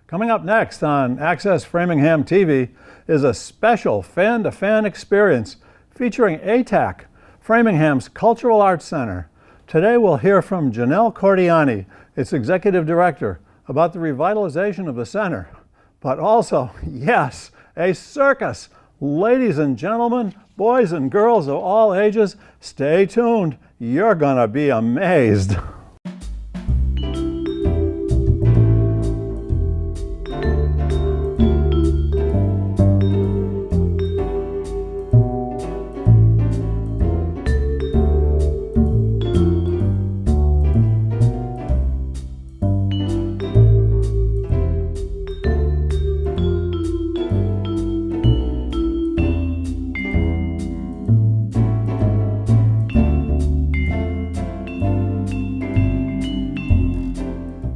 Coming up next on Access Framingham TV is a special fan-to-fan experience featuring ATAC, Framingham's Cultural Arts Center. Today we'll hear from Janelle Cordiani, its executive director, about the revitalization of the center, but also, yes, a circus. Ladies and gentlemen, boys and girls of all ages, stay tuned. You're gonna be amazed.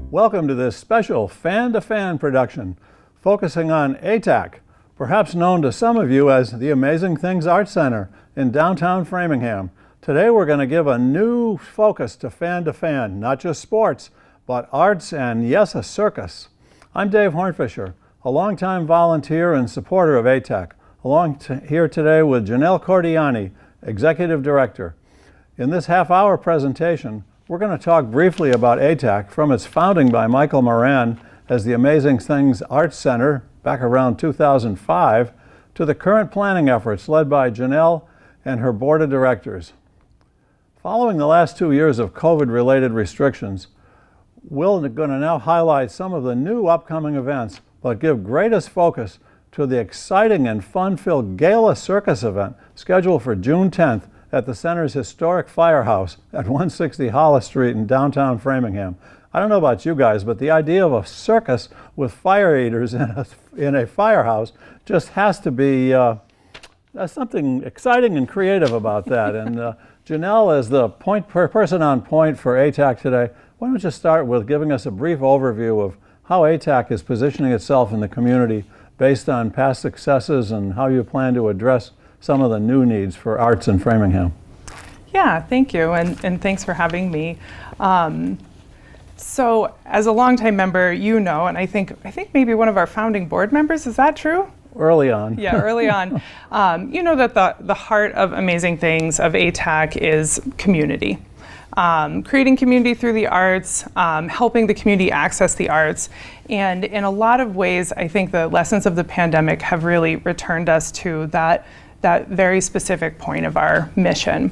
Welcome to this special fan-to-fan production focusing on ATAC, perhaps known to some of you as the Amazing Things Art Center in downtown Framingham. Today we're going to give a new focus to fan-to-fan, not just sports, but arts and, yes, a circus. I'm Dave Hornfischer, a longtime volunteer and supporter of ATAC, here today with Janelle Cordiani, Executive Director. In this half-hour presentation, we're going to talk briefly about ATAC from its founding by Michael Moran as the Amazing Things Arts Center back around 2005 to the current planning efforts led by Janelle and her board of directors. Following the last 2 years of COVID-related restrictions, we're going to now highlight some of the new upcoming events, but give greatest focus to the exciting and fun-filled Gala Circus event scheduled for June 10th at the center's historic firehouse at 160 Hollis Street in downtown Framingham. I don't know about you guys, but the idea of a circus with fire eaters in a firehouse just has to be there's something exciting and creative about that. And Janelle, as the person on point for ATAC today, why don't you start with giving us a brief overview of how ATAC is positioning itself in the community based on past successes and how you plan to address some of the new needs for arts in Framingham. Yeah, thank you, and thanks for having me. So, as a longtime member, you know, and I think maybe one of our founding board members, is that true? Early on. Yeah, early on. You know that the heart of Amazing Things, of ATAC, is community. Creating community through the arts, helping the community access the arts. And in a lot of ways, I think the lessons of the pandemic have really returned us to that very specific point of our mission.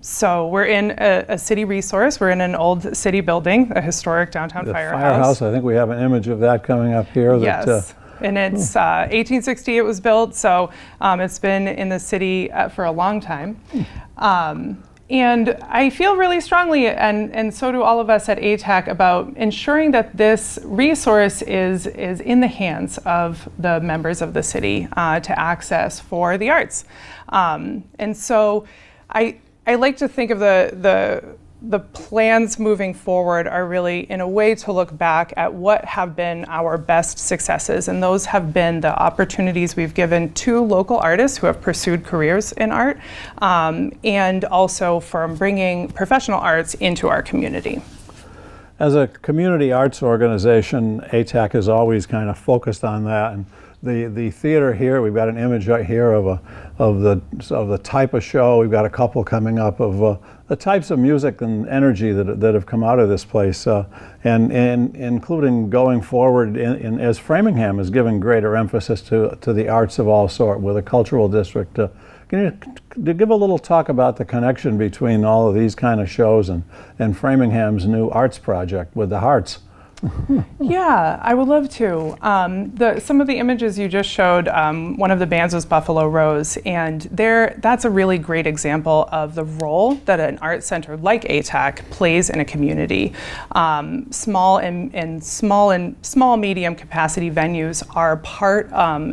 So we're in a city resource. We're in an old city building, a historic downtown firehouse. Firehouse, I think we have an image of that coming up here. Yes, and it's 1860 it was built, so it's been in the city for a long time. And I feel really strongly, and so do all of us at ATAC, about ensuring that this resource is in the hands of the members of the city to access for the arts. And so I like to think of the plans moving forward are really, in a way, to look back at what have been our best successes, and those have been the opportunities we've given to local artists who have pursued careers in art, and also from bringing professional arts into our community. As a community arts organization, ATAC is always kind of focused on that. And the theater here, we've got an image right here of the type of show. We've got a couple coming up of the types of music and energy that have come out of this place, and including going forward as Framingham is giving greater emphasis to the arts of all sort with a cultural district. Can you give a little talk about the connection between all of these kind of shows and Framingham's new arts project with the Hearts? Yeah, I would love to. Some of the images you just showed, one of the bands was Buffalo Rose, and that's a really great example of the role that an art center like ATAC plays in a community. Small medium capacity venues are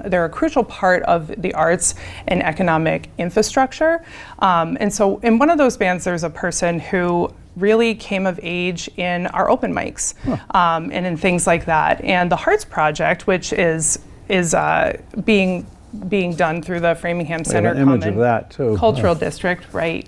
they're a crucial part of the arts and economic infrastructure. And so in one of those bands, there's a person who really came of age in our open mics, and in things like that. And the Hearts Project, which is being being done through the Framingham We Center have an image Common of that too. Cultural District, right?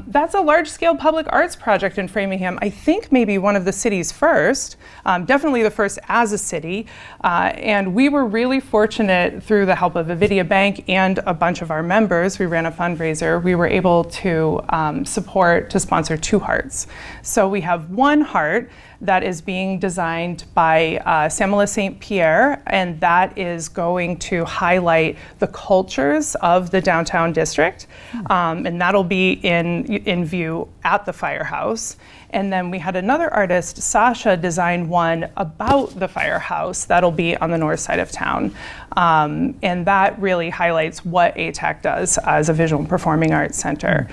That's a large-scale public arts project in Framingham. I think maybe one of the city's first, definitely the first as a city. And we were really fortunate through the help of Avidia Bank and a bunch of our members. We ran a fundraiser. We were able to sponsor 2 hearts. So we have one heart that is being designed by Samela St. Pierre, and that is going to highlight the cultures of the downtown district, and that'll be in view at the firehouse. And then we had another artist, Sasha, design one about the firehouse that'll be on the north side of town. And that really highlights what ATAC does as a visual and performing arts center.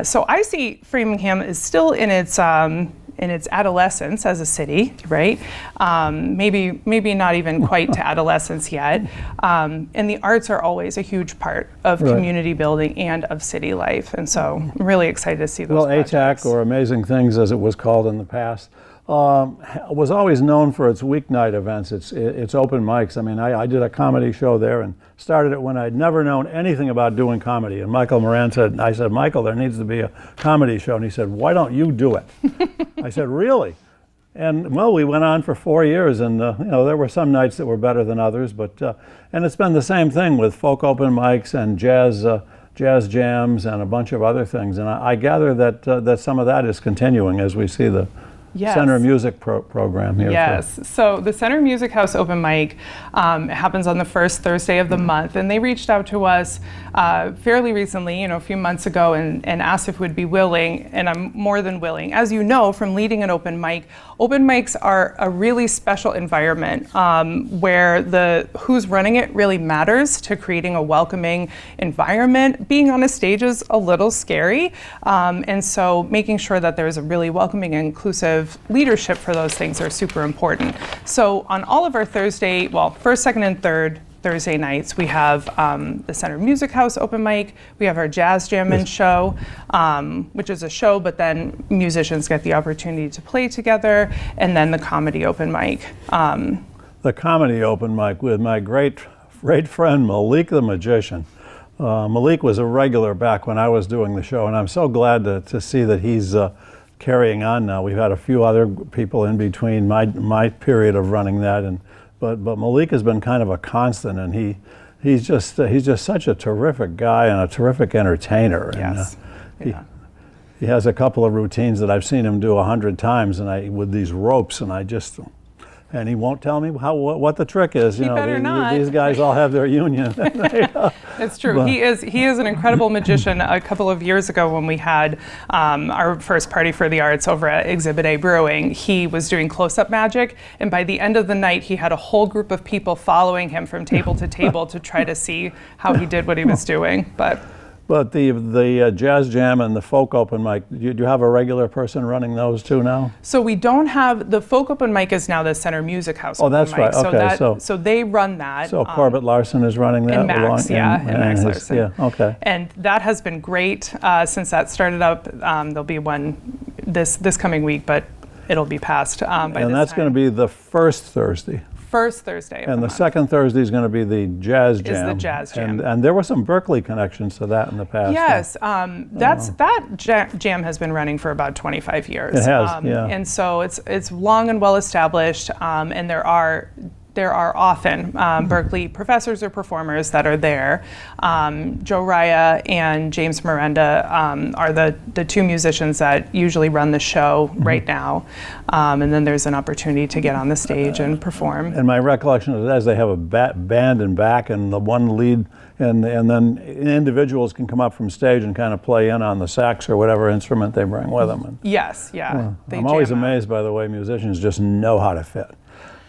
So I see Framingham is still in its adolescence as a city, right? Maybe not even quite to adolescence yet. And the arts are always a huge part of community building and of city life. And so I'm really excited to see those projects. ATAC, or Amazing Things as it was called in the past, was always known for its weeknight events, its open mics. I mean, I did a comedy show there and started it when I'd never known anything about doing comedy. And Michael Moran said, I said, Michael, there needs to be a comedy show. And he said, why don't you do it? I said, really? And well, we went on for 4 years, and there were some nights that were better than others, but and it's been the same thing with folk open mics and jazz jams and a bunch of other things. And I gather that some of that is continuing as we see the Center Music program here. Yes, so the Center Music House open mic happens on the first Thursday of the month, and they reached out to us fairly recently, a few months ago, and asked if we'd be willing, and I'm more than willing. As you know from leading an open mics are a really special environment where who's running it really matters to creating a welcoming environment. Being on a stage is a little scary, and so making sure that there's a really welcoming and inclusive leadership for those things are super important. So on all of our first, second, and third Thursday nights, we have the Center Music House open mic. We have our Jazz Jammin' show, which is a show, but then musicians get the opportunity to play together, and then the comedy open mic. The comedy open mic with my great friend Malik the Magician. Malik was a regular back when I was doing the show, and I'm so glad to see that he's carrying on now. We've had a few other people in between my period of running that, but Malik has been kind of a constant, and he's just such a terrific guy and a terrific entertainer. Yes. And he has a couple of routines that I've seen him do 100 times, and with these ropes, and he won't tell me what the trick is. He better not. These guys all have their union. It's true. He is an incredible magician. A couple of years ago, when we had our first party for the arts over at Exhibit A Brewing, he was doing close-up magic, and by the end of the night, he had a whole group of people following him from table to table to try to see how he did what he was doing. But the Jazz Jam and the Folk Open Mic, do you have a regular person running those two now? So we don't have, the Folk Open Mic is now the Center Music House open that's mic. right, okay. So they run that. So Corbett Larson is running that? And Max, and Max Larson. Yeah, okay. And that has been great since that started up. There'll be one this coming week, but it'll be passed by this time. And that's going to be the first Thursday. First Thursday of and the the second Thursday is going to be the Jazz Jam. Is the Jazz Jam. And there were some Berkeley connections to that in the past. Yes, that jam has been running for about 25 years. It has, yeah. And so it's long and well established, and there are often Berkeley professors or performers that are there. Joe Raya and James Miranda are the two musicians that usually run the show right now. And then there's an opportunity to get on the stage and perform. And my recollection of that is they have a band in back and the one lead, and then individuals can come up from stage and kind of play in on the sax or whatever instrument they bring with them. And, yes, yeah. I'm always amazed by the way musicians just know how to fit.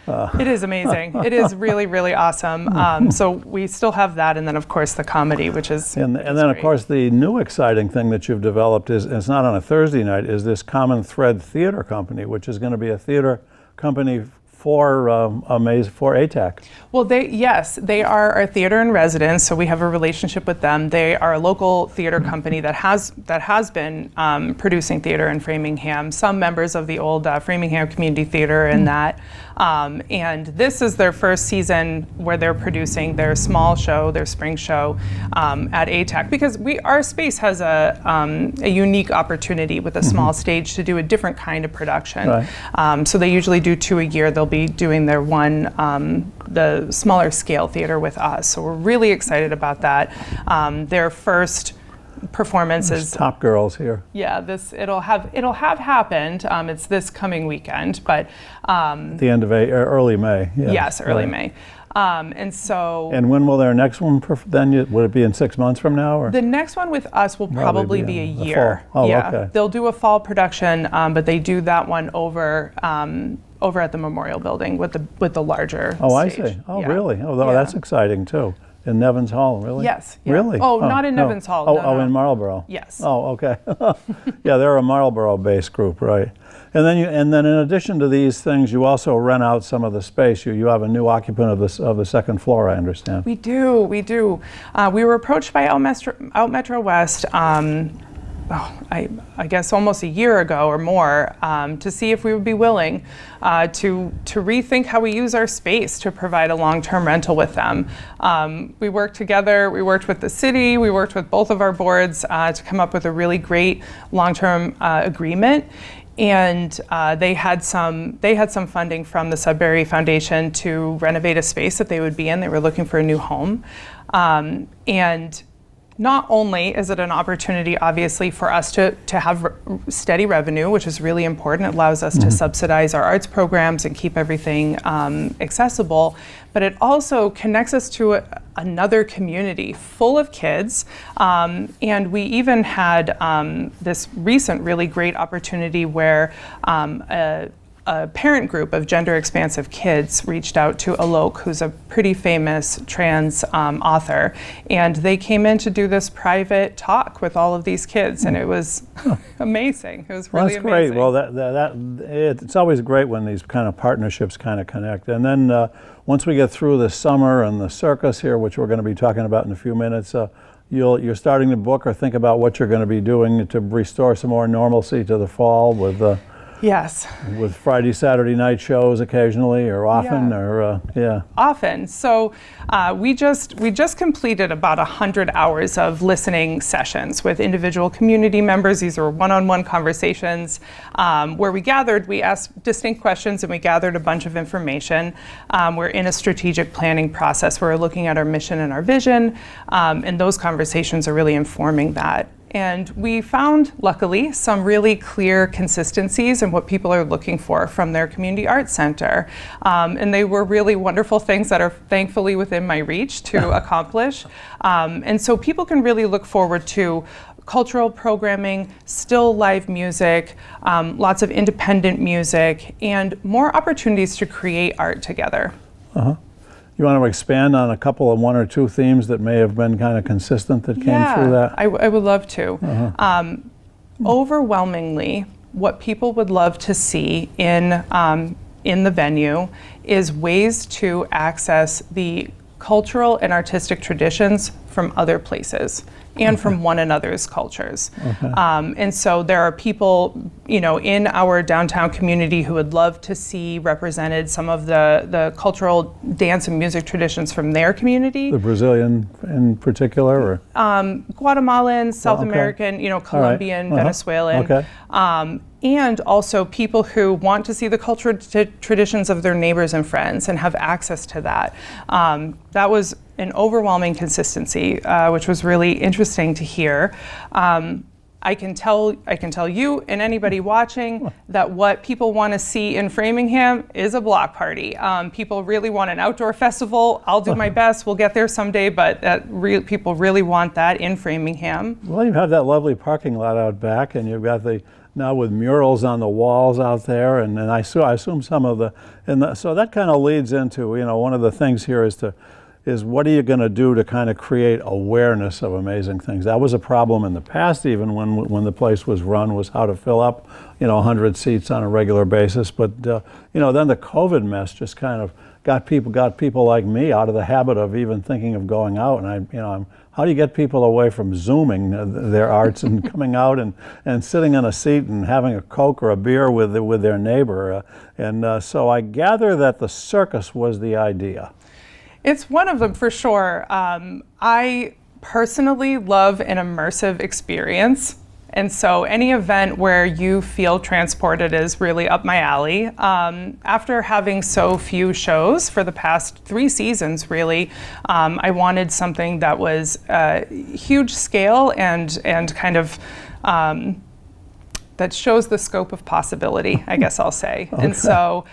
It is amazing. It is really, really awesome. So we still have that, and then of course the comedy, which is and then of course the new exciting thing that you've developed is, it's not on a Thursday night, is this Common Thread Theater Company, which is going to be a theater company for ATAC. Well, they are our theater in residence, so we have a relationship with them. They are a local theater company that has been producing theater in Framingham. Some members of the old Framingham Community Theater and that. And this is their first season where they're producing their small show, their spring show at ATAC, because our space has a unique opportunity with a small stage to do a different kind of production. Right. So they usually do 2 a year. They'll be doing their the smaller scale theater with us. So we're really excited about that. Their first performance is Top Girls here. Yeah, it'll have happened. It's this coming weekend, but the end of early May. Yeah. Yes, early May. And when will their next one would it be in 6 months from now, or? The next one with us will probably be a year. Fall. Oh, yeah. Okay. They'll do a fall production, but they do that one over at the Memorial Building with the larger stage. I see. Oh, yeah. Really? Oh, that's exciting too. In Nevins Hall, really? Yes. Yeah. Really? Oh, not in Nevins Hall. No. In Marlboro. Yes. Oh, okay. Yeah, they're a Marlboro-based group, right? And then in addition to these things, you also rent out some of the space. You have a new occupant of the second floor, I understand. We do. We were approached by Out Metro West. I guess almost a year ago or more, to see if we would be willing to rethink how we use our space to provide a long-term rental with them. We worked together, we worked with the city, we worked with both of our boards to come up with a really great long-term agreement. And they had some funding from the Sudbury Foundation to renovate a space that they would be in. They were looking for a new home. And not only is it an opportunity, obviously, for us to have steady revenue, which is really important. It allows us to subsidize our arts programs and keep everything accessible, but it also connects us to another community full of kids. And we even had this recent really great opportunity where a parent group of gender expansive kids reached out to Alok, who's a pretty famous trans author, and they came in to do this private talk with all of these kids, and it was amazing. It was really that's great. amazing. Well, it's always great when these kind of partnerships kind of connect. And then once we get through the summer and the circus here, which we're going to be talking about in a few minutes, you're starting to book or think about what you're going to be doing to restore some more normalcy to the fall with. Yes. With Friday, Saturday night shows occasionally, or often, Often. So we just completed about 100 hours of listening sessions with individual community members. These are one-on-one conversations where we asked distinct questions and we gathered a bunch of information. We're in a strategic planning process where we're looking at our mission and our vision, and those conversations are really informing that. And we found, luckily, some really clear consistencies in what people are looking for from their community arts center. And they were really wonderful things that are thankfully within my reach to accomplish. And so people can really look forward to cultural programming, still live music, lots of independent music, and more opportunities to create art together. You want to expand on one or two themes that may have been kind of consistent that came through that? I would love to. Overwhelmingly, what people would love to see in the venue is ways to access the cultural and artistic traditions from other places and from one another's cultures. And so there are people, in our downtown community who would love to see represented some of the cultural dance and music traditions from their community. The Brazilian in particular? Or? Guatemalan, South American, Colombian, Venezuelan. And also people who want to see the cultural traditions of their neighbors and friends and have access to that. That was an overwhelming consistency, which was really interesting to hear. I can tell you and anybody watching that what people want to see in Framingham is a block party. People really want an outdoor festival. I'll do my best. We'll get there someday, but people really want that in Framingham. Well, you have that lovely parking lot out back, and you've got now with murals on the walls out there, and I assume some of so that kind of leads into, one of the things here is to is what are you going to do to kind of create awareness of amazing things? That was a problem in the past, even when the place was run, was how to fill up, 100 seats on a regular basis. But then the COVID mess just kind of got people like me out of the habit of even thinking of going out. And how do you get people away from Zooming their arts and coming out and sitting in a seat and having a Coke or a beer with their neighbor? So I gather that the circus was the idea. It's one of them for sure. I personally love an immersive experience. And so any event where you feel transported is really up my alley. After having so few shows for the past 3 seasons, really, I wanted something that was huge scale and kind of that shows the scope of possibility, I guess I'll say. Okay. And so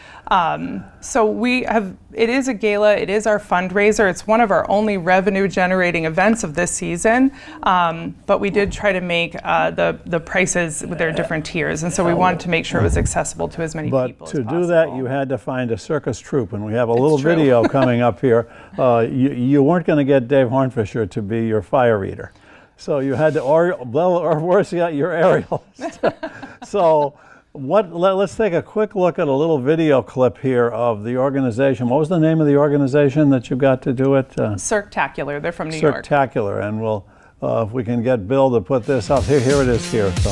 it is a gala, it is our fundraiser, it's one of our only revenue generating events of this season, but we did try to make the prices with their different tiers, and so we wanted to make sure it was accessible to as many people as possible. But to do that, you had to find a circus troupe, and we have a little video coming up here. You weren't going to get Dave Hornfischer to be your fire eater. So you had to, or worse yet, your aerialist. So let's take a quick look at a little video clip here of the organization. What was the name of the organization that you got to do it? Circtacular. They're from New York. Circtacular, and we'll, if we can get Bill to put this up. Here it is here. So.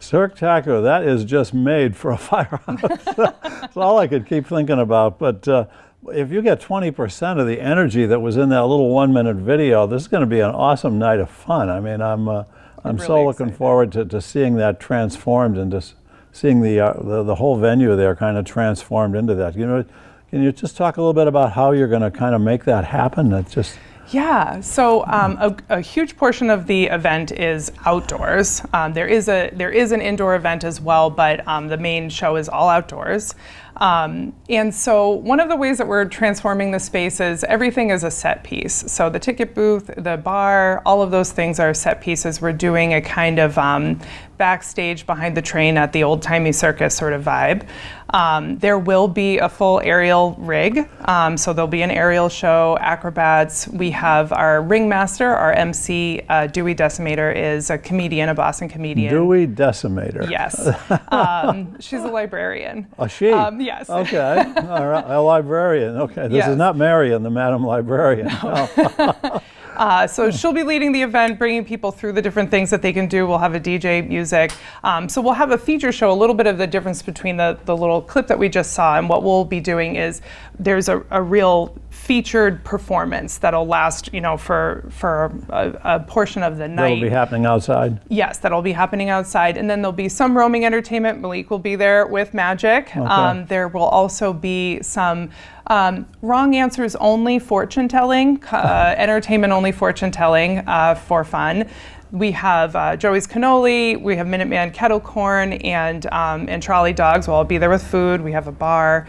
Circtacular, that is just made for a firehouse. That's all I could keep thinking about. But if you get 20% of the energy that was in that little 1-minute video, this is going to be an awesome night of fun. I mean, I'm really so looking forward to seeing that transformed and just seeing the whole venue there kind of transformed into that. Can you just talk a little bit about how you're going to kind of make that happen? That's just. Yeah, so a huge portion of the event is outdoors. There is an indoor event as well, but the main show is all outdoors. And so one of the ways that we're transforming the space is everything is a set piece. So the ticket booth, the bar, all of those things are set pieces. We're doing a kind of backstage behind the train at the old-timey circus sort of vibe. There will be a full aerial rig, so there'll be an aerial show, acrobats. We have our ringmaster, our MC, Dewey Decimator, is a comedian, a Boston comedian. Dewey Decimator. Yes. She's a librarian. Oh, she? Yes. Okay. All right. A librarian. Okay. This is not Marion, the Madam Librarian. No. So she'll be leading the event, bringing people through the different things that they can do. We'll have a DJ, music. So we'll have a feature show, a little bit of the difference between the little clip that we just saw. And what we'll be doing is there's a real featured performance that'll last, for a portion of the night. That'll be happening outside? Yes, that'll be happening outside. And then there'll be some roaming entertainment. Malik will be there with magic. Okay. There will also be some wrong answers only fortune telling, entertainment only fortune telling for fun. We have Joey's Cannoli, we have Minuteman Kettle Corn, and Trolley Dogs will all be there with food. We have a bar.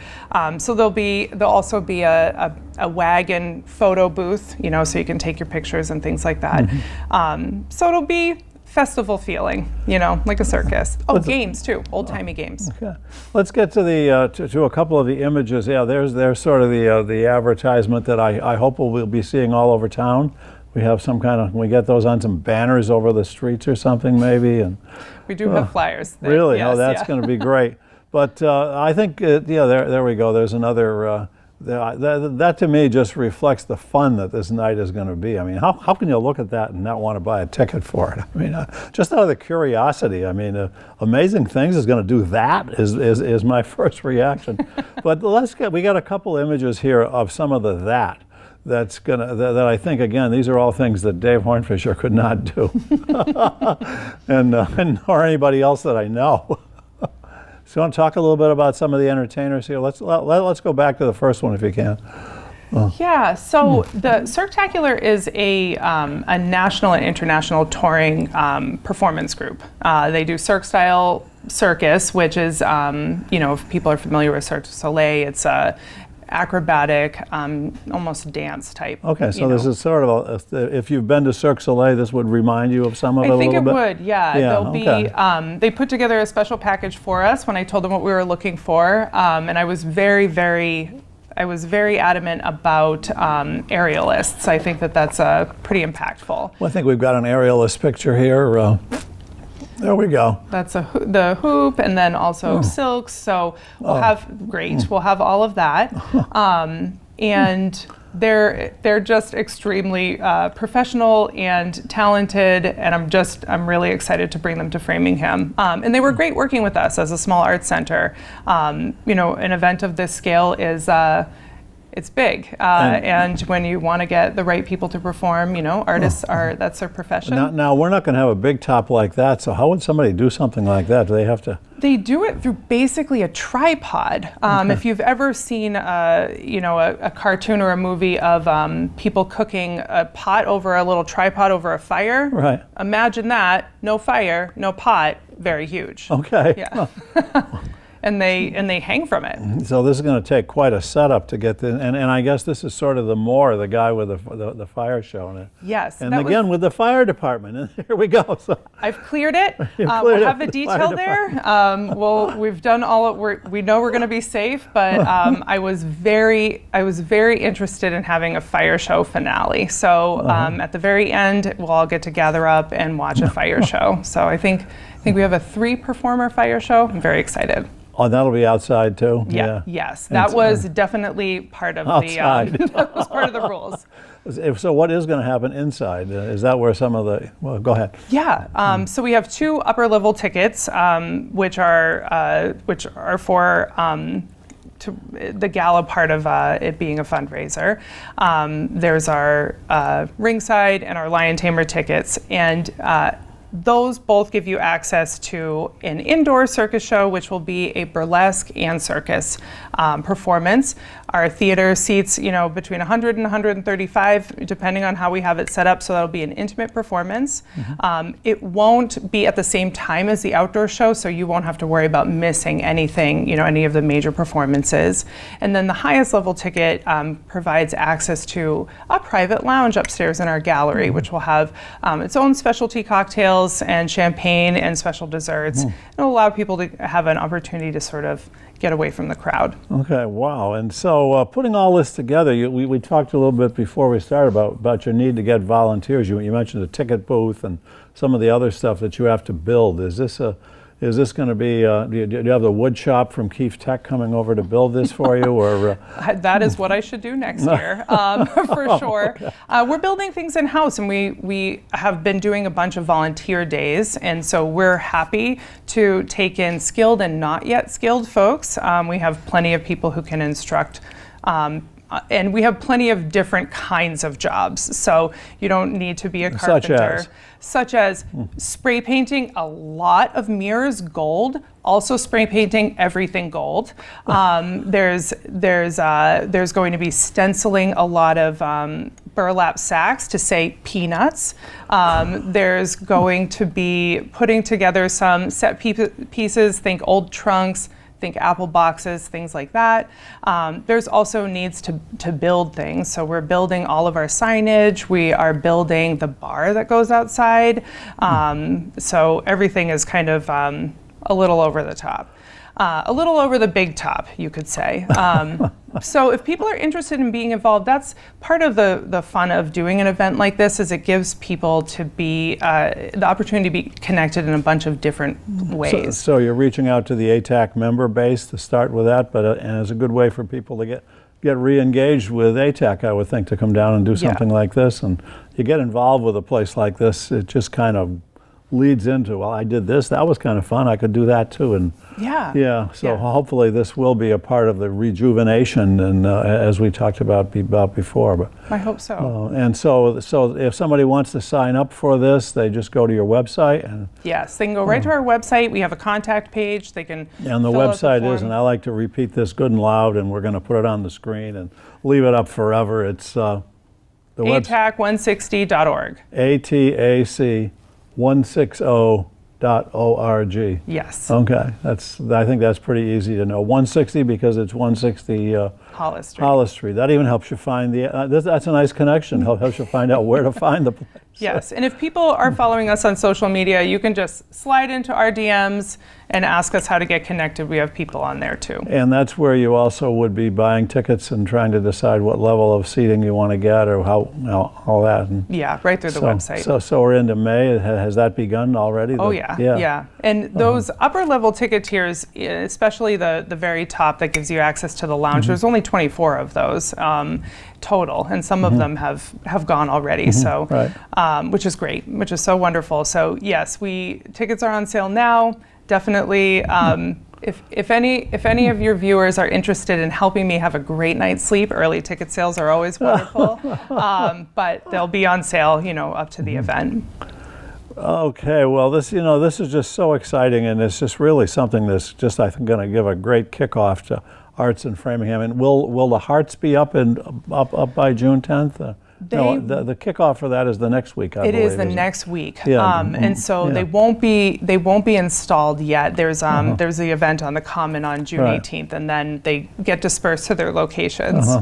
So there'll also be a wagon photo booth, so you can take your pictures and things like that. Mm-hmm. So it'll be festival feeling, like a circus. Oh, games too, old-timey games. Okay, let's get to the to a couple of the images. Yeah, there's sort of the advertisement that I hope we'll be seeing all over town. We have some kind of, can we get those on some banners over the streets or something maybe? And we do have flyers there. Really? Yes, oh, that's going to be great. But I think, there we go. There's another, that to me just reflects the fun that this night is going to be. I mean, how can you look at that and not want to buy a ticket for it? I mean, just out of the curiosity. I mean, Amazing Things is going to do that is my first reaction. But we got a couple images here of some of that. that I think, again, these are all things that Dave Hornfischer could not do, and or anybody else that I know. So you want to talk a little bit about some of the entertainers here? Let's go back to the first one if you can. Yeah, so the Circtacular is a national and international touring performance group. They do Cirque-style Circus, which is, if people are familiar with Cirque du Soleil, it's acrobatic, almost dance type. Okay, so this is sort of if you've been to Cirque du Soleil, this would remind you of some of it a little bit? I think it would, yeah. There'll be, they put together a special package for us when I told them what we were looking for, and I was very adamant about aerialists. I think that's pretty impactful. Well, I think we've got an aerialist picture here. There we go. That's the hoop, and then also silks. So we'll have all of that, and they're just extremely professional and talented, and I'm really excited to bring them to Framingham. And they were great working with us as a small arts center. An event of this scale is it's big, and when you want to get the right people to perform, artists that's their profession. Now we're not going to have a big top like that, so how would somebody do something like that? Do they have to? They do it through basically a tripod. If you've ever seen a cartoon or a movie of people cooking a pot over a little tripod over a fire, right? Imagine that, no fire, no pot, very huge. Okay. Yeah. And they hang from it. So this is going to take quite a setup to get the, and I guess this is sort of the guy with the fire show in it. Yes. And again with the fire department, and here we go. So I've cleared it. We'll have the detail there. We've done all. We know we're going to be safe, but I was very interested in having a fire show finale. So at the very end, we'll all get to gather up and watch a fire show. So I think we have a 3-performer fire show. I'm very excited. Oh, that'll be outside too? Yeah. Yes, that was definitely part of that was part of the rules. So what is going to happen inside? Is that where some of the, well, go ahead. Yeah, so we have 2 upper level tickets, which are for to the gala part of it being a fundraiser. There's our ringside and our Lion Tamer tickets, and those both give you access to an indoor circus show, which will be a burlesque and circus performance. Our theater seats, between 100 and 135, depending on how we have it set up. So that'll be an intimate performance. It won't be at the same time as the outdoor show, so you won't have to worry about missing anything, any of the major performances. And then the highest level ticket provides access to a private lounge upstairs in our gallery, which will have its own specialty cocktails and champagne and special desserts. It'll allow people to have an opportunity to sort of get away from the crowd. Okay, wow. And so putting all this together, we talked a little bit before we started about your need to get volunteers. You mentioned the ticket booth and some of the other stuff that you have to build. Is this going to be, do you have the wood shop from Keefe Tech coming over to build this for you? Or that is what I should do next year, for sure. Okay. We're building things in-house, and we have been doing a bunch of volunteer days, and so we're happy to take in skilled and not yet skilled folks. We have plenty of people who can instruct, and we have plenty of different kinds of jobs, so you don't need to be a carpenter. Such as spray painting a lot of mirrors gold, also spray painting everything gold. There's going to be stenciling a lot of burlap sacks to say peanuts. There's going to be putting together some set pieces, think old trunks, think apple boxes, things like that. There's also needs to build things. So we're building all of our signage. We are building the bar that goes outside. So everything is kind of a little over the top. A little over the big top, you could say. So if people are interested in being involved, that's part of the fun of doing an event like this, is it gives people to be the opportunity to be connected in a bunch of different ways. So you're reaching out to the ATAC member base to start with that, but and it's a good way for people to get re-engaged with ATAC, I would think, to come down and do something like this. And you get involved with a place like this, it just kind of leads into, well, I did this, that was kind of fun, I could do that too. And yeah. So hopefully this will be a part of the rejuvenation, and as we talked about before. But I hope so. And so if somebody wants to sign up for this, they just go to your website. And yes, they can go right to our website. We have a contact page. They can and the fill out website the is, and form. I like to repeat this good and loud, and we're going to put it on the screen and leave it up forever. It's the atac160.org. ATAC160.org. Yes. Okay, I think that's pretty easy to know. 160 because it's 160 Hollis Street. Hollis Street. That even helps you find that's a nice connection. Helps you find out where to find the place. Yes, and if people are following us on social media, you can just slide into our DMs and ask us how to get connected. We have people on there too. And that's where you also would be buying tickets and trying to decide what level of seating you want to get, or all that. And yeah, right through the website. So we're into May. Has that begun already? Oh yeah. And those upper level ticket tiers, especially the very top that gives you access to the lounge, there's only 24 of those total, and some of them have gone already. So, right. Which is great, which is so wonderful. So yes, tickets are on sale now. Definitely, if any of your viewers are interested in helping me have a great night's sleep, early ticket sales are always wonderful. But they'll be on sale, up to the event. Okay, well, this is just so exciting, and it's just really something that's just, I think, going to give a great kickoff to arts in Framingham. And will the Hearts be up by June 10th? No, the kickoff for that is the next week, I believe. It is the next week, Yeah. and so they won't be installed yet. There's the event on the Common on June 18th, and then they get dispersed to their locations.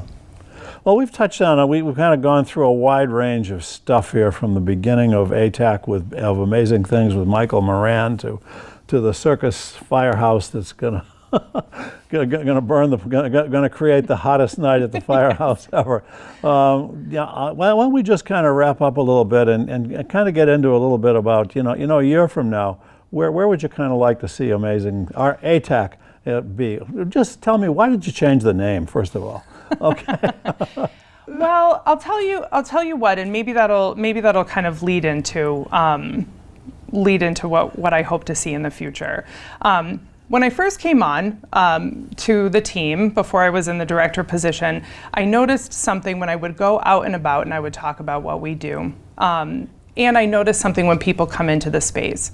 Well, we've touched on it. We've kind of gone through a wide range of stuff here, from the beginning of ATAC of amazing things with Michael Moran to the Circus firehouse that's going to create the hottest night at the firehouse ever. Why don't we just kind of wrap up a little bit and kind of get into a little bit about a year from now, where would you kind of like to see our ATAC be? Just tell me, why did you change the name, first of all? Okay. Well, I'll tell you what, and maybe that'll kind of lead into what I hope to see in the future. When I first came on to the team, before I was in the director position, I noticed something when I would go out and about and I would talk about what we do. And I noticed something when people come into the space.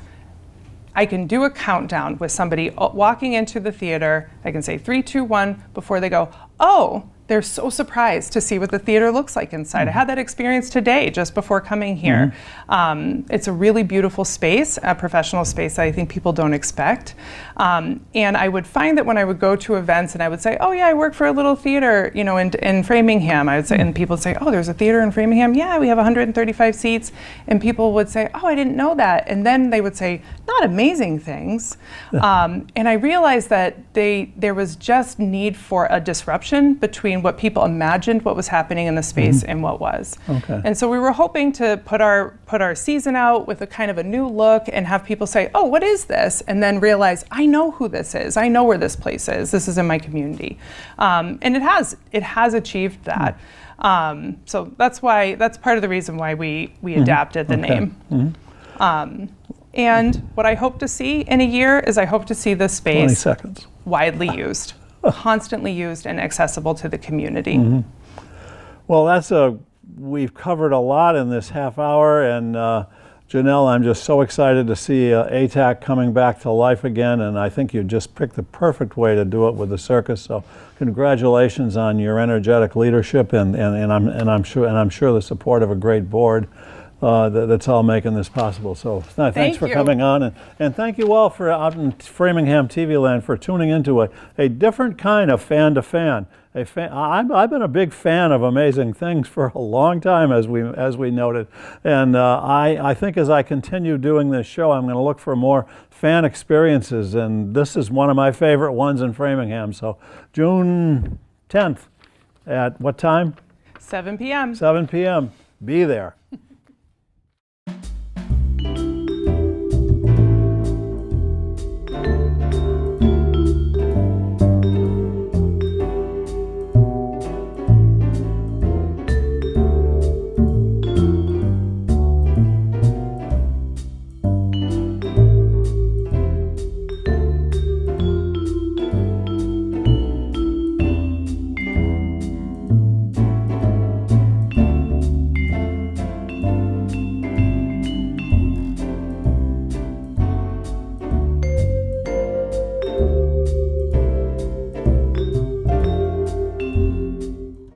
I can do a countdown with somebody walking into the theater. I can say 3, 2, 1 before they go, oh, they're so surprised to see what the theater looks like inside. I had that experience today just before coming here. It's a really beautiful space, a professional space that I think people don't expect. And I would find that when I would go to events and I would say, oh yeah, I work for a little theater, in Framingham. I would say, and people would say, oh, there's a theater in Framingham? Yeah, we have 135 seats. And people would say, oh, I didn't know that. And then they would say, not amazing things. And I realized that there was just need for a disruption between what people imagined what was happening in the space and what was. Okay. And so we were hoping to put our season out with a kind of a new look and have people say, oh, what is this? And then realize, I know who this is. I know where this place is. This is in my community. And it has achieved that. So that's part of the reason why we adapted the name. And what I hope to see in a year is I hope to see this space 20 seconds. Widely used, constantly used, and accessible to the community. Well, we've covered a lot in this half hour, and Janelle, I'm just so excited to see ATAC coming back to life again, and I think you just picked the perfect way to do it with the Circus. So congratulations on your energetic leadership, and I'm sure the support of a great board. That's all making this possible. So thanks for coming on, and thank you all for out in Framingham TV land for tuning into a different kind of fan to fan. I've been a big fan of Amazing Things for a long time, as we noted, and I think as I continue doing this show, I'm going to look for more fan experiences, and this is one of my favorite ones in Framingham. So June 10th at what time? 7 p.m. 7 p.m. Be there.